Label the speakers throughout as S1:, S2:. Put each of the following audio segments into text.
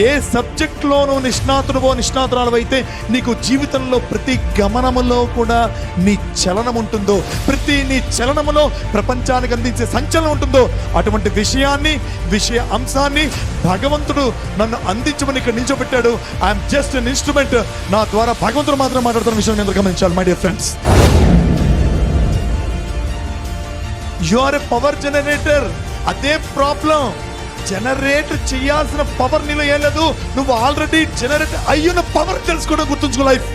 S1: ఏ సబ్జెక్ట్లోనూ నిష్ణాతురాలు అయితే నీకు జీవితంలో ప్రతి గమనములో కూడా నీ చలనం ఉంటుందో, ప్రతి నీ చలనములో ప్రపంచానికి అందించే సంచలనం ఉంటుందో, అటువంటి విషయ అంశాన్ని భగవంతుడు నన్ను అందించమని ఇక్కడ నిల్చోబెట్టాడు. I'm just an instrument. నా ద్వారా భగవంతుడు మాత్రం మాట్లాడుతున్న విషయం నేను గమనించాలి. My dear friends, you are a power generator. అదే ప్రాబ్లం. జనరేట్ చేయాల్సిన పవర్ నీలో ఏం లేదు. నువ్వు ఆల్రెడీ జనరేట్ అయ్యున్న పవర్ తెలుసుకోవడం గుర్తుంచుకో. లైఫ్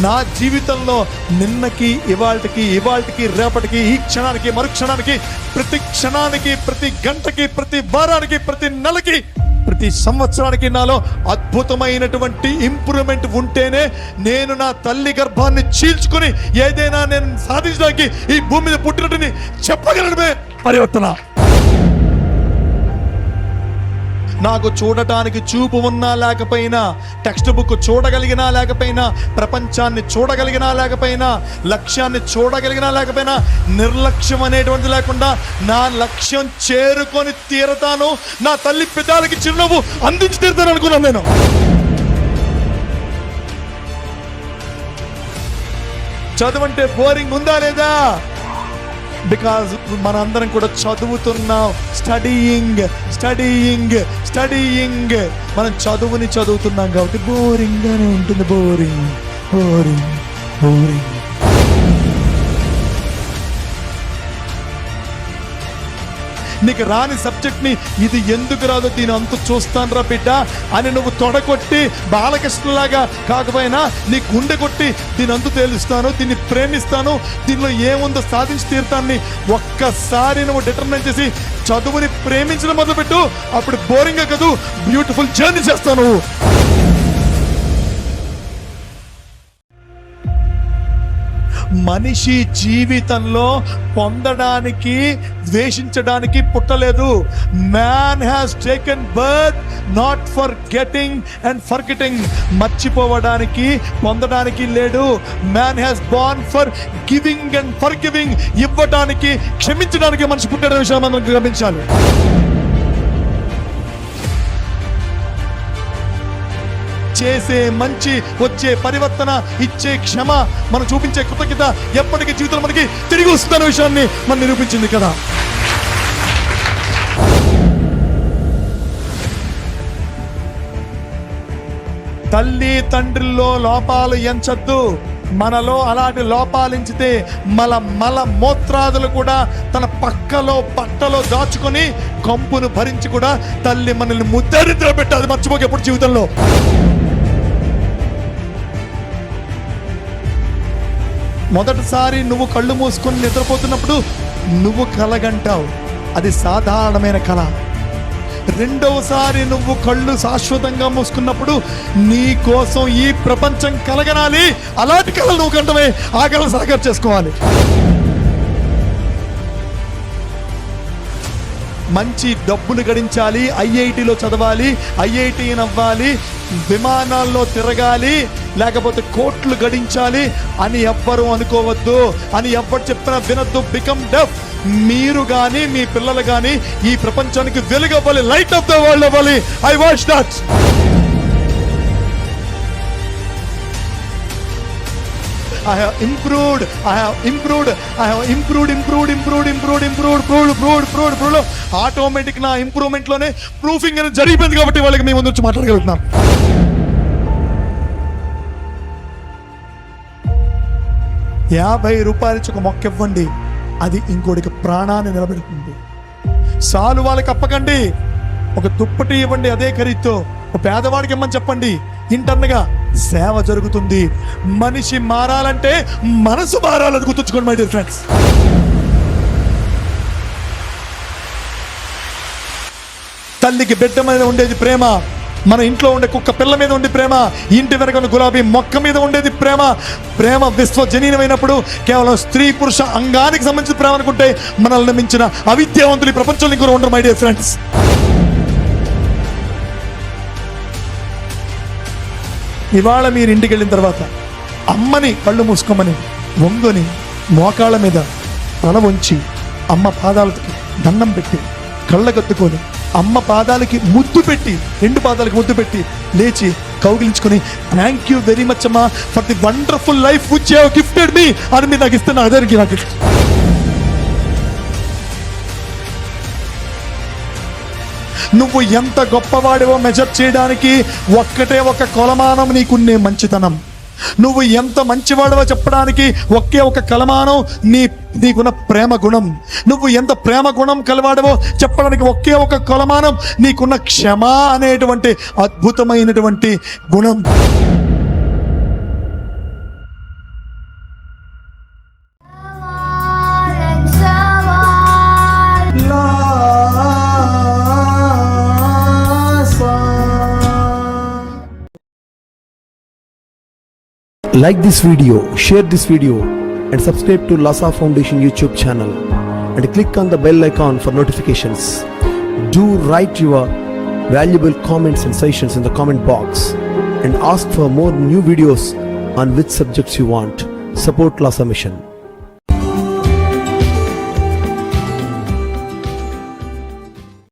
S1: నా జీవితంలో నిన్నకి ఇవాళకి రేపటికి, ఈ క్షణానికి మరుక్షణానికి, ప్రతి క్షణానికి, ప్రతి గంటకి, ప్రతి వారానికి, ప్రతి నెలకి, ప్రతి సంవత్సరానికి నాలో అద్భుతమైనటువంటి ఇంప్రూవ్మెంట్ ఉంటేనే నేను నా తల్లి గర్భాన్ని చీల్చుకుని ఏదైనా నేను సాధించడానికి ఈ భూమి మీద పుట్టినట్టుని చెప్పగలడమే పరివర్తన. నాకు చూడటానికి చూపు ఉన్నా లేకపోయినా, టెక్స్ట్ బుక్ చూడగలిగినా లేకపోయినా, ప్రపంచాన్ని చూడగలిగినా లేకపోయినా, లక్ష్యాన్ని చూడగలిగినా లేకపోయినా, నిర్లక్ష్యం అనేటువంటిది లేకుండా నా లక్ష్యం చేరుకొని తీరతాను. నా తల్లి పెదాలకి చిరునవ్వు అందించి తీరుతాను అనుకున్నాను నేను. చదువంటే బోరింగ్ ఉందా లేదా? బికాజ్ మనందరం కూడా చదువుతున్నాం. స్టడీయింగ్ మనం చదువుతున్నాం కాబట్టి బోరింగ్ గానే ఉంటుంది. బోరింగ్. నీకు రాని సబ్జెక్ట్ని ఇది ఎందుకు రాదో దీని అంత చూస్తాను రా బిడ్డ అని నువ్వు తొడగొట్టి బాలకృష్ణలాగా కాకపోయినా నీ గుండె కొట్టి దీని అంతు తేలుస్తాను, దీన్ని ప్రేమిస్తాను, దీనిలో ఏముందో సాధించి తీరుతాన్ని ఒక్కసారి నువ్వు డిటర్మిన్ చేసి చదువుని ప్రేమించడం మొదలుపెట్టు. అప్పుడు బోరింగ్ కాదు, బ్యూటిఫుల్ జర్నీ చేస్తాను. మనిషి జీవితంలో పొందడానికి, ద్వేషించడానికి పుట్టలేదు. Man has taken birth not for getting and forgetting. మర్చిపోవడానికి, పొందడానికి లేడు. Man has born for giving and forgiving. ఇవ్వడానికి, క్షమించడానికి మనిషి పుట్టిన విషయం మనం గమనించాలి. చేసే మంచి, వచ్చే పరివర్తన, ఇచ్చే క్షమ, మనం చూపించే కృతజ్ఞత ఎప్పటికీ జీవితంలో మనకి తిరిగి వస్తున్న విషయాన్ని మనం నిరూపించింది కదా. తల్లి తండ్రిలో లోపాలు ఎంచద్దు. మనలో అలాంటి లోపాలించితే మల మూత్రాదులు కూడా తన పక్కలో పట్టలో దాచుకొని కంపును భరించి కూడా తల్లి మనల్ని ముద్దరిద్ర పెట్టి అది మర్చిపోక ఎప్పుడు జీవితంలో. మొదటిసారి నువ్వు కళ్ళు మూసుకొని నిద్రపోతున్నప్పుడు నువ్వు కలగంటావు, అది సాధారణమైన కళ. రెండవసారి నువ్వు కళ్ళు శాశ్వతంగా మూసుకున్నప్పుడు నీ కోసం ఈ ప్రపంచం కలగనాలి. అలాంటి కళలు నువ్వు కంటమే, ఆ కళ సాకారం చేసుకోవాలి. మంచి డబ్బులు గడించాలి, ఐఐటిలో చదవాలి, ఐఐటి అవ్వాలి, విమానాల్లో తిరగాలి, లేకపోతే కోట్లు గడించాలి అని ఎవ్వరూ అనుకోవద్దు, అని ఎవ్వరు చెప్పినా వినద్దు. బికమ్ డెఫ్. మీరు కానీ మీ పిల్లలు కానీ ఈ ప్రపంచానికి వెలుగు అవ్వాలి, లైట్ ఆఫ్ ద వరల్డ్ అవ్వాలి. I watch that. I have improved. Automatic నా ఇంప్రూవ్మెంట్ లోనే ప్రూఫింగ్ అనేది జరిగిపోయింది కాబట్టి వాళ్ళకి మేము ముందు వచ్చి మాట్లాడగలుగుతున్నాం. ₹50 ఇచ్చి ఒక మొక్క ఇవ్వండి, అది ఇంకోటికి ప్రాణాన్ని నిలబెడుతుంది. సాలు వాళ్ళకి అప్పకండి, ఒక దుప్పటి ఇవ్వండి అదే ఖరీదుతో, ఒక పేదవాడికి ఇమ్మని చెప్పండి, ఇంటర్నగా సేవ జరుగుతుంది. మనిషి మారాలంటే మనసు మారాలని గుర్తుంచుకోండి మై డియర్ ఫ్రెండ్స్. తల్లికి బిడ్డ మీద ఉండేది ప్రేమ, మన ఇంట్లో ఉండే కుక్క పిల్ల మీద ఉండే ప్రేమ, ఇంటి వెనక గులాబీ మొక్క మీద ఉండేది ప్రేమ. ప్రేమ విశ్వజనీనమైనప్పుడు కేవలం స్త్రీ పురుష అంగానికి సంబంధించిన ప్రేమ అనుకుంటే మనల్ని మించిన అవిద్యావంతులు ఈ ప్రపంచంలో ఇంకొకరు ఉండరు మై డియర్ ఫ్రెండ్స్. ఇవాళ మీరు ఇంటికి వెళ్ళిన తర్వాత అమ్మని కళ్ళు మూసుకోమని వంగుని మోకాళ్ళ మీద తల వంచి అమ్మ పాదాలకి దండం పెట్టి కళ్ళగత్తుకొని అమ్మ పాదాలకి ముద్దు పెట్టి, 2 పాదాలకి ముద్దు పెట్టి లేచి కౌగిలించుకొని థ్యాంక్ యూ వెరీ మచ్ అమ్మా for the wonderful life which you have gifted మీ అని మీరు నాకు ఇస్తున్నా. అదేరికి నాకు నువ్వు ఎంత గొప్పవాడివో మెజర్ చేయడానికి ఒక్కటే ఒక కొలమానం నీకున్నే మంచితనం. నువ్వు ఎంత మంచివాడివో చెప్పడానికి ఒకే ఒక కొలమానం నీకున్న ప్రేమ గుణం. నువ్వు ఎంత ప్రేమ గుణం కలవాడివో చెప్పడానికి ఒకే ఒక కొలమానం నీకున్న క్షమ అనేటువంటి అద్భుతమైనటువంటి గుణం.
S2: Like this video, share this video and subscribe to Lhasa Foundation YouTube channel and click on the bell icon for notifications. Do write your valuable comments and suggestions in the comment box and ask for more new videos on which subjects you want. Support Lhasa Mission.